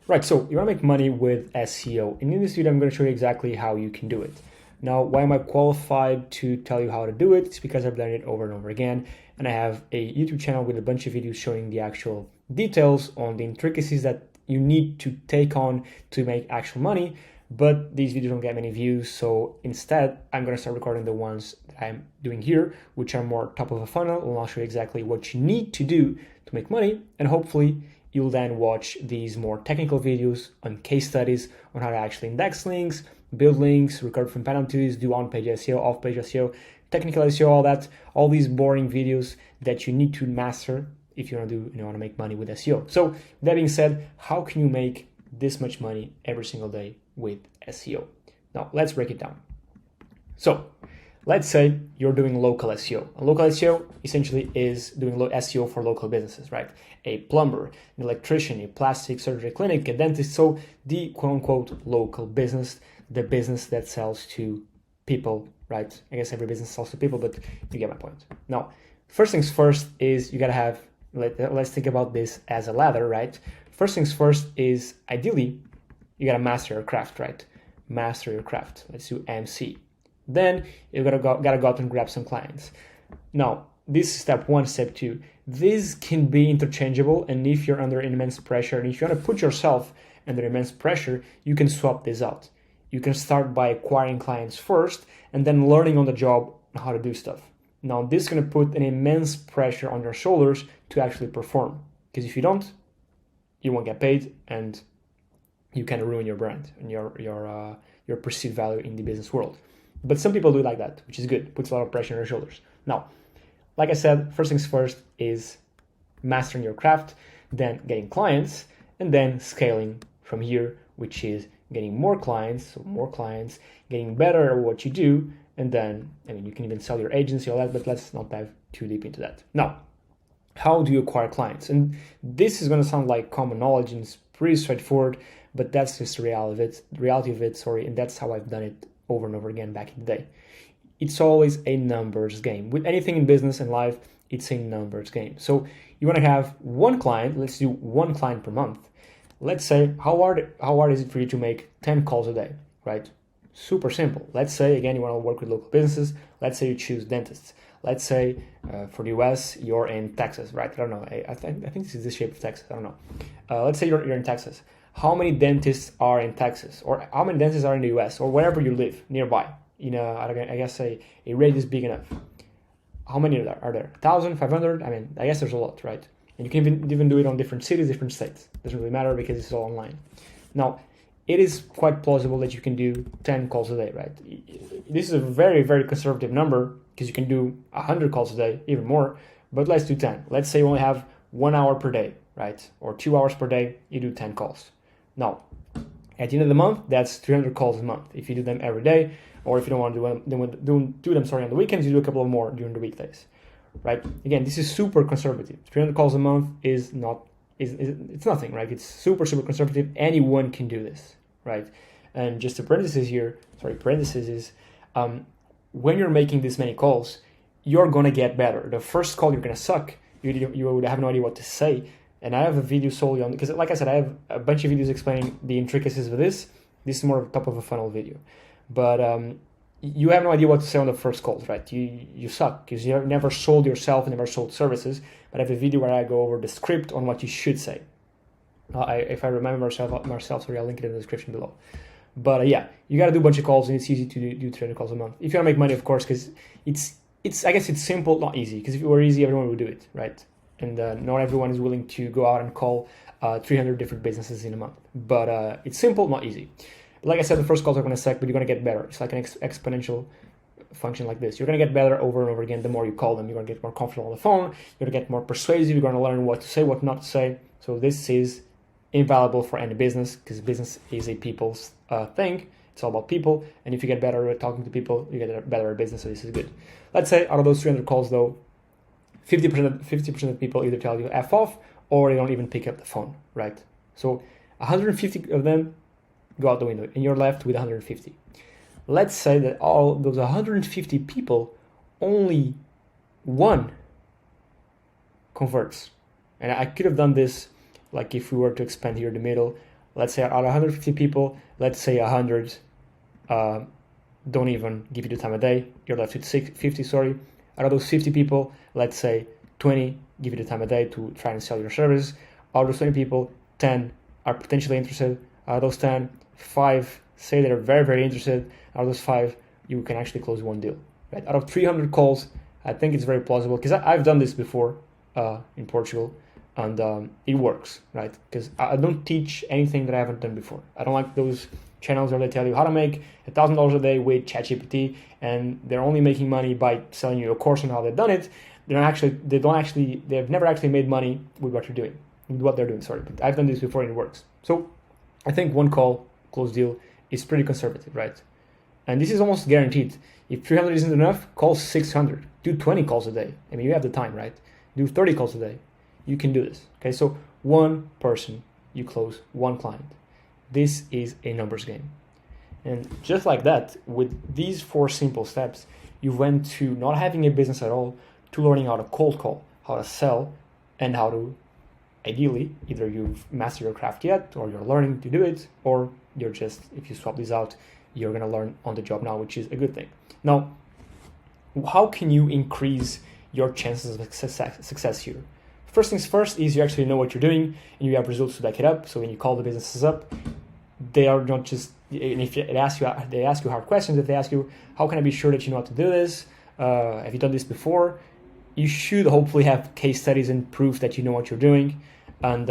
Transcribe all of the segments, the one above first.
Right, so you want to make money with SEO. And in this video, I'm going to show you exactly how you can do it. Now, why am I qualified to tell you how to do it? It's because I've done it over and over again. And I have a YouTube channel with a bunch of videos showing the actual details on the intricacies that you need to take on to make actual money. But these videos don't get many views. So instead, I'm going to start recording the ones that I'm doing here, which are more top of a funnel. And I'll show you exactly what you need to do to make money. And hopefully, you'll then watch these more technical videos on case studies on how to actually index links, build links, recover from penalties, do on-page SEO, off-page SEO, technical SEO, all these boring videos that you need to master if you want to make money with SEO. So that being said, how can you make this much money every single day with SEO? Now let's break it down. So let's say you're doing local SEO. And local SEO essentially is doing SEO for local businesses, right? A plumber, an electrician, a plastic surgery clinic, a dentist. So the quote-unquote local business, the business that sells to people, right? I guess every business sells to people, but you get my point. Now, first things first is you gotta have, let's think about this as a ladder, right? First things first is ideally, you gotta master your craft, right? Master your craft. Let's do MC. Then you gotta go out and grab some clients. Now, this is step one. Step two, this can be interchangeable, and if you're under immense pressure, and if you want to put yourself under immense pressure, you can swap this out. You can start by acquiring clients first, and then learning on the job how to do stuff. Now, this is going to put an immense pressure on your shoulders to actually perform, because if you don't, you won't get paid, and you can ruin your brand and your perceived value in the business world. But some people do like that, which is good. Puts a lot of pressure on your shoulders. Now, like I said, first things first is mastering your craft, then getting clients, and then scaling from here, which is getting more clients, getting better at what you do, and then, you can even sell your agency, all that, but let's not dive too deep into that. Now, how do you acquire clients? And this is going to sound like common knowledge, and it's pretty straightforward, but that's just the reality of it, and that's how I've done it over and over again back in the day. It's always a numbers game. With anything in business and life, it's a numbers game. So you want to have one client. Let's do one client per month. Let's say, how hard is it for you to make 10 calls a day, right? Super simple. Let's say, again, you want to work with local businesses. Let's say you choose dentists. Let's say for the US, you're in Texas, right? I don't know. I think this is the shape of Texas. I don't know. Let's say you're in Texas. How many dentists are in Texas? Or how many dentists are in the US? Or wherever you live nearby? I guess a radius big enough. How many are there? 1,000, 500? I guess there's a lot, right? And you can even do it on different cities, different states. Doesn't really matter because it's all online. Now, it is quite plausible that you can do 10 calls a day, right? This is a very, very conservative number because you can do 100 calls a day, even more, but let's do 10. Let's say you only have 1 hour per day, right? Or 2 hours per day, you do 10 calls. Now, at the end of the month, that's 300 calls a month. If you do them every day, or if you don't want to do them on the weekends, you do a couple of more during the weekdays, right? Again, this is super conservative. 300 calls a month is nothing, right? It's super, super conservative. Anyone can do this, right? And just a parenthesis is, when you're making this many calls, you're going to get better. The first call, you're going to suck. You would have no idea what to say. And I have a video solely on, because like I said, I have a bunch of videos explaining the intricacies of this. This is more of a top of a funnel video. But you have no idea what to say on the first calls, right? You suck because you have never sold yourself and never sold services. But I have a video where I go over the script on what you should say. If I remember myself, sorry, I'll link it in the description below. But yeah, you got to do a bunch of calls, and it's easy to do 300 calls a month. If you want to make money, of course, because I guess it's simple, not easy. Because if it were easy, everyone would do it, right? And not everyone is willing to go out and call 300 different businesses in a month. But it's simple, not easy. Like I said, the first calls are going to suck, but you're going to get better. It's like an exponential function like this. You're going to get better over and over again. The more you call them, you're going to get more comfortable on the phone. You're going to get more persuasive. You're going to learn what to say, what not to say. So this is invaluable for any business because business is a people's thing. It's all about people. And if you get better at talking to people, you get better at business. So this is good. Let's say out of those 300 calls, though, 50% of people either tell you F off or they don't even pick up the phone, right? So 150 of them go out the window and you're left with 150. Let's say that all those 150 people, only one converts. And I could have done this, like if we were to expand here in the middle, let's say out of 150 people, let's say 100 don't even give you the time of day. You're left with 50, sorry. Out of those 50 people, let's say 20 give you the time of day to try and sell your service. Out of those 20 people, 10 are potentially interested. Out of those 10, 5 say they're very, very interested. Out of those 5, you can actually close one deal. Right? Out of 300 calls, I think it's very plausible, because I've done this before in Portugal, and it works, right? Because I don't teach anything that I haven't done before. I don't like those channels where they tell you how to make $1,000 a day with ChatGPT, and they're only making money by selling you a course on how they've done it. They've never actually made money with what they're doing. Sorry, but I've done this before and it works. So I think one call, close deal is pretty conservative, right? And this is almost guaranteed. If 300 isn't enough, call 600. Do 20 calls a day. I mean, you have the time, right? Do 30 calls a day. You can do this. Okay, so one person, you close one client. This is a numbers game. And just like that, with these 4 simple steps, you went to not having a business at all, to learning how to cold call, how to sell, and how to, ideally, either you've mastered your craft yet, or you're learning to do it, or you're just, if you swap these out, you're going to learn on the job now, which is a good thing. Now, how can you increase your chances of success here? First things first is you actually know what you're doing and you have results to back it up. So when you call the businesses up, they are not just, and if they ask you hard questions, if they ask you, how can I be sure that you know how to do this? Have you done this before? You should hopefully have case studies and proof that you know what you're doing, and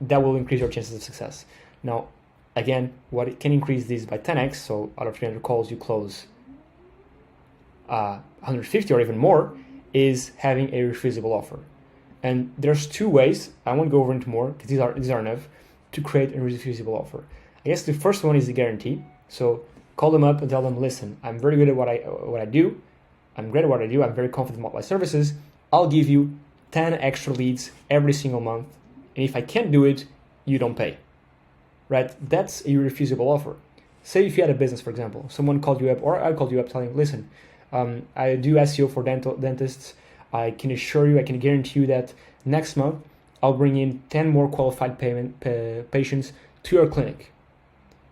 that will increase your chances of success. Now, again, what it can increase this by 10x, so out of 300 calls you close 150 or even more, is having a refusable offer. And there's 2 ways, I won't go over into more because these are enough, to create a refusable offer. I guess the first one is the guarantee. So call them up and tell them, listen, I'm very good at what I do. I'm great at what I do. I'm very confident about my services. I'll give you 10 extra leads every single month. And if I can't do it, you don't pay. Right? That's a refusable offer. Say if you had a business, for example, someone called you up, or I called you up telling, listen, I do SEO for dentists. I can assure you, I can guarantee you that next month I'll bring in 10 more qualified patients to your clinic.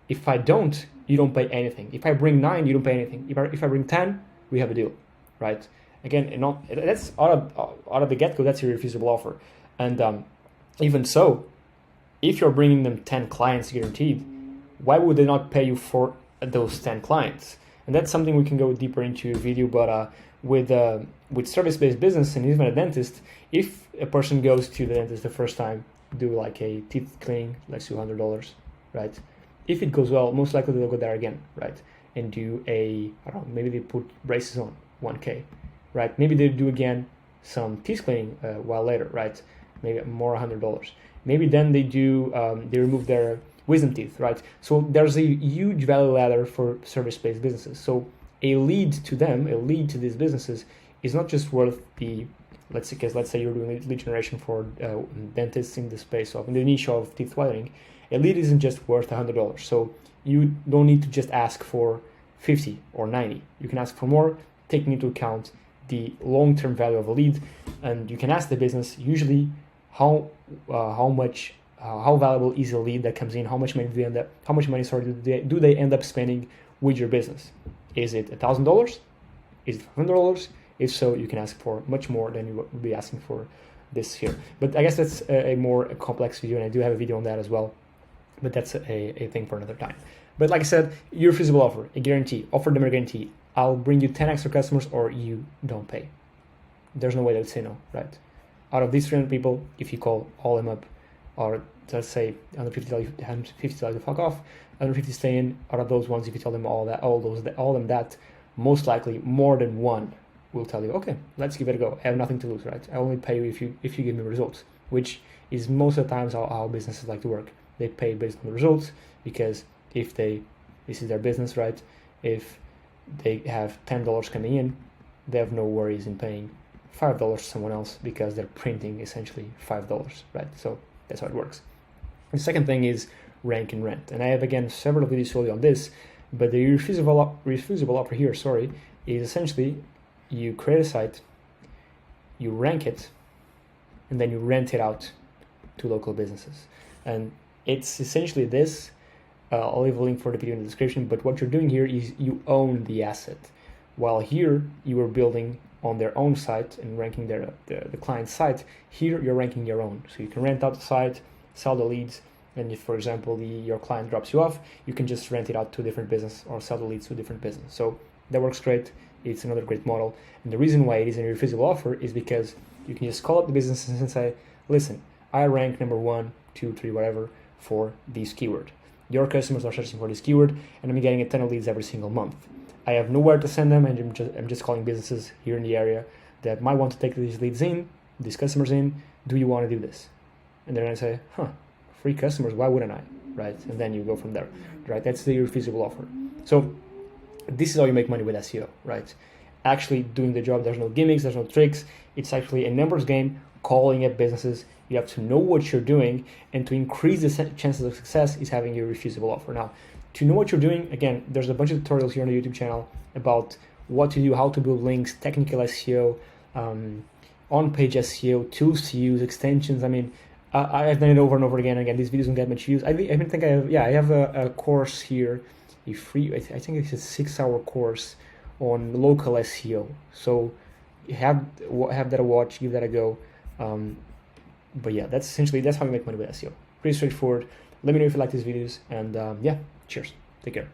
If I don't, you don't pay anything. If I bring 9, you don't pay anything. If I bring 10, we have a deal, right? Again, that's out of the get-go, that's your refusable offer. And even so, if you're bringing them 10 clients guaranteed, why would they not pay you for those 10 clients? And that's something we can go deeper into a video, but with service-based business and even a dentist, if a person goes to the dentist the first time, do like a teeth cleaning, like $200, right? If it goes well, most likely they'll go there again, right? And do maybe they put braces on, 1K, right? Maybe they do again some teeth cleaning a while later, right? Maybe more $100. Maybe then they remove their wisdom teeth, right? So there's a huge value ladder for service-based businesses. So a lead to these businesses is not just worth let's say you're doing lead generation for dentists in the space of, in the niche of teeth whitening. A lead isn't just worth $100. So you don't need to just ask for 50 or 90. You can ask for more, taking into account the long-term value of a lead. And you can ask the business usually how valuable is a lead that comes in, how much money do they end up spending with your business? Is it $1,000? Is it $100? If so, you can ask for much more than you would be asking for this here. But I guess that's a more complex video, and I do have a video on that as well. But that's a thing for another time. But like I said, irrefusable offer, a guarantee. Offer them a guarantee. I'll bring you 10 extra customers or you don't pay. There's no way they would say no, right? Out of these 300 people, if you call all them up, or let's say 150 tell you to fuck off, 150 stay in. Out of those ones, if you tell them all of them that, most likely more than one will tell you, okay, let's give it a go. I have nothing to lose, right? I only pay you if you give me results, which is most of the times how businesses like to work. They pay based on the results, because this is their business, right? If they have $10 coming in, they have no worries in paying $5 to someone else, because they're printing essentially $5, right? So that's how it works. The second thing is rank and rent. And I have, again, several videos solely on this, but the refusable offer here, is essentially you create a site, you rank it, and then you rent it out to local businesses. And It's essentially this. I'll leave a link for the video in the description, but what you're doing here is you own the asset. While here you are building on their own site and ranking the client's site, here you're ranking your own. So you can rent out the site, sell the leads, and if, for example, your client drops you off, you can just rent it out to a different business or sell the leads to a different business. So that works great. It's another great model. And the reason why it is an irrefusable offer is because you can just call up the business and say, listen, I rank number 1, 2, 3, whatever for this keyword. Your customers are searching for this keyword, and I'm getting a ton of leads every single month. I have nowhere to send them, and I'm just calling businesses here in the area that might want to take these leads in, these customers in. Do you want to do this? And they're going to say, free customers, why wouldn't I? Right? And then you go from there, right? That's the irrefusable offer. So this is how you make money with SEO, right? Actually doing the job. There's no gimmicks, there's no tricks. It's actually a numbers game, calling at businesses. You have to know what you're doing, and to increase the chances of success is having a refusable offer. Now, to know what you're doing, again, there's a bunch of tutorials here on the YouTube channel about what to do, how to build links, technical SEO, on-page SEO, tools to use, extensions. I mean, I've done it over and over again. Again, these videos don't get much views. I think I have a course here, a free, I think it's a 6-hour course on local SEO. So have that a watch, give that a go. But yeah, that's how you make money with SEO. Pretty straightforward. Let me know if you like these videos, and yeah, cheers. Take care.